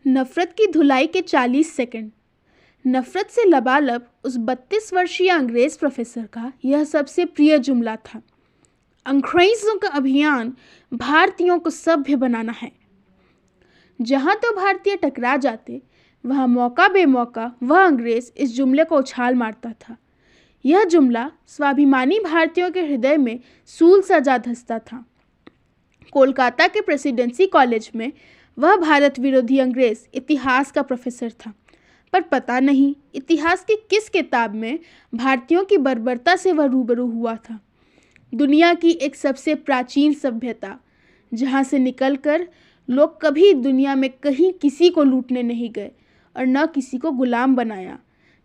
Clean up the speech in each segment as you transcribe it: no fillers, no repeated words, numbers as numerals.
नफरत की धुलाई के 40 सेकंड। नफरत से लबालब उस 32 वर्षीय अंग्रेज प्रोफेसर का यह सबसे प्रिय जुमला था। अंग्रेजों का अभियान भारतीयों को सभ्य बनाना है। जहां तो भारतीय टकरा जाते वहां मौका बेमौका वह अंग्रेज इस जुमले को उछाल मारता था। यह जुमला स्वाभिमानी भारतीयों के हृदय में सूल सा धंसता था। कोलकाता के प्रेसिडेंसी कॉलेज में वह भारत विरोधी अंग्रेज इतिहास का प्रोफेसर था, पर पता नहीं इतिहास की किस किताब में भारतीयों की बर्बरता से वह रूबरू हुआ था। दुनिया की एक सबसे प्राचीन सभ्यता, जहाँ से निकलकर लोग कभी दुनिया में कहीं किसी को लूटने नहीं गए और न किसी को गुलाम बनाया,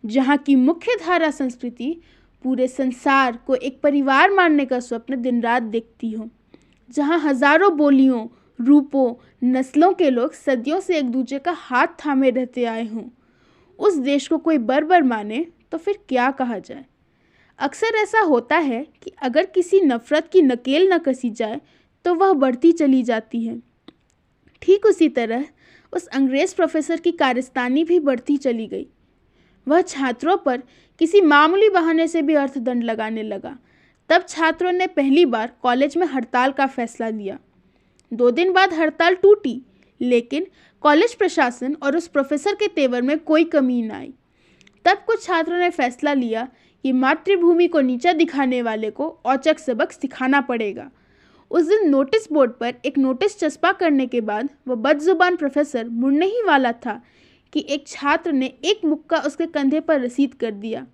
जहाँ की मुख्य धारा संस्कृति पूरे संसार को एक परिवार मानने का स्वप्न दिन रात देखती हो, जहाँ हजारों बोलियों, रूपों, नस्लों के लोग सदियों से एक दूसरे का हाथ थामे रहते आए हों, उस देश को कोई बर्बर माने तो फिर क्या कहा जाए। अक्सर ऐसा होता है कि अगर किसी नफरत की नकेल न कसी जाए तो वह बढ़ती चली जाती है। ठीक उसी तरह उस अंग्रेज प्रोफेसर की कारस्तानी भी बढ़ती चली गई। वह छात्रों पर किसी मामूली बहाने से भी अर्थदंड लगाने लगा। तब छात्रों ने पहली बार कॉलेज में हड़ताल का फैसला लिया। 2 दिन बाद हड़ताल टूटी, लेकिन कॉलेज प्रशासन और उस प्रोफेसर के तेवर में कोई कमी न आई। तब कुछ छात्रों ने फैसला लिया कि मातृभूमि को नीचा दिखाने वाले को औचक सबक सिखाना पड़ेगा। उस दिन नोटिस बोर्ड पर एक नोटिस चस्पा करने के बाद वह बदजुबान प्रोफेसर मुड़ने ही वाला था कि एक छात्र ने एक मुक्का उसके कंधे पर रसीद कर दिया।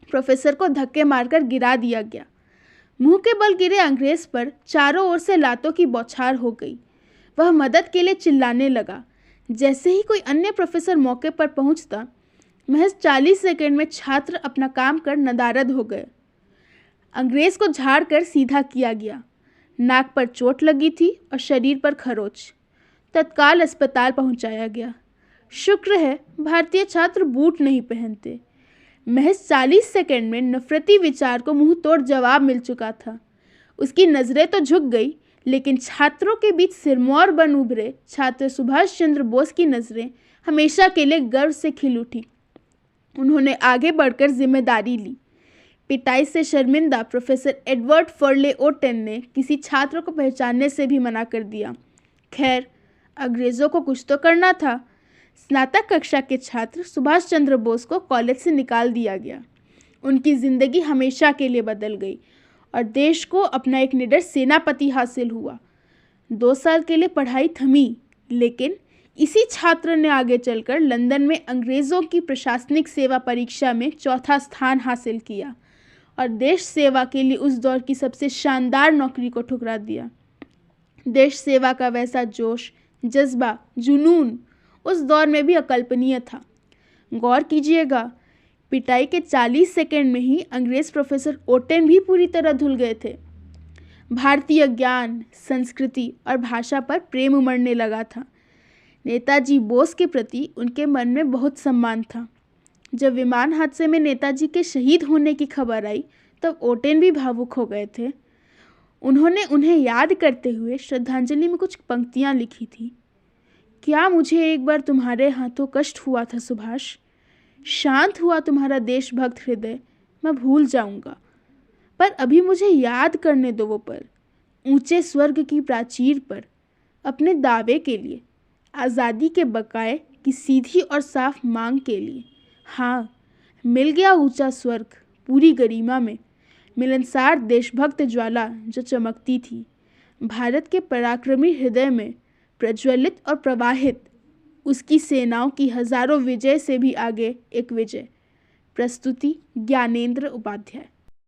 प्रोफेसर को धक्के मारकर गिरा दिया गया। मुंह के बल गिरे अंग्रेज पर चारों ओर से लातों की बौछार हो गई। वह मदद के लिए चिल्लाने लगा। जैसे ही कोई अन्य प्रोफेसर मौके पर पहुंचता, महज 40 सेकंड में छात्र अपना काम कर नदारद हो गए। अंग्रेज को झाड़ कर सीधा किया गया। नाक पर चोट लगी थी और शरीर पर खरोच। तत्काल अस्पताल पहुंचाया गया। शुक्र है भारतीय छात्र बूट नहीं पहनते। महज 40 सेकंड में नफरती विचार को मुंह तोड़ जवाब मिल चुका था। उसकी नजरें तो झुक गई, लेकिन छात्रों के बीच सिरमौर बन उभरे छात्र सुभाष चंद्र बोस की नजरें हमेशा के लिए गर्व से खिल उठी। उन्होंने आगे बढ़कर जिम्मेदारी ली। पिटाई से शर्मिंदा प्रोफेसर एडवर्ड फर्ले ओटेन ने किसी छात्र को पहचानने से भी मना कर दिया। खैर, अंग्रेजों को कुछ तो करना था। स्नातक कक्षा के छात्र सुभाष चंद्र बोस को कॉलेज से निकाल दिया गया। उनकी जिंदगी हमेशा के लिए बदल गई और देश को अपना एक निडर सेनापति हासिल हुआ। 2 साल के लिए पढ़ाई थमी, लेकिन इसी छात्र ने आगे चलकर लंदन में अंग्रेज़ों की प्रशासनिक सेवा परीक्षा में 4था स्थान हासिल किया और देश सेवा के लिए उस दौर की सबसे शानदार नौकरी को ठुकरा दिया। देश सेवा का वैसा जोश, जज्बा, जुनून उस दौर में भी अकल्पनीय था। गौर कीजिएगा, पिटाई के 40 सेकंड में ही अंग्रेज प्रोफेसर ओटेन भी पूरी तरह धुल गए थे। भारतीय ज्ञान, संस्कृति और भाषा पर प्रेम उमड़ने लगा था। नेताजी बोस के प्रति उनके मन में बहुत सम्मान था। जब विमान हादसे में नेताजी के शहीद होने की खबर आई, तब ओटेन भी भावुक हो गए थे। उन्होंने उन्हें याद करते हुए श्रद्धांजलि में कुछ पंक्तियां लिखी थी। क्या मुझे एक बार तुम्हारे हाथों कष्ट हुआ था सुभाष? शांत हुआ तुम्हारा देशभक्त हृदय, मैं भूल जाऊंगा, पर अभी मुझे याद करने दो वो पल, ऊंचे स्वर्ग की प्राचीर पर, अपने दावे के लिए, आज़ादी के बकाए की सीधी और साफ मांग के लिए। हाँ, मिल गया ऊंचा स्वर्ग पूरी गरिमा में, मिलनसार देशभक्त ज्वाला जो चमकती थी, भारत के पराक्रमी हृदय में प्रज्वलित और प्रवाहित, उसकी सेनाओं की हजारों विजय से भी आगे एक विजय। प्रस्तुति ज्ञानेंद्र उपाध्याय।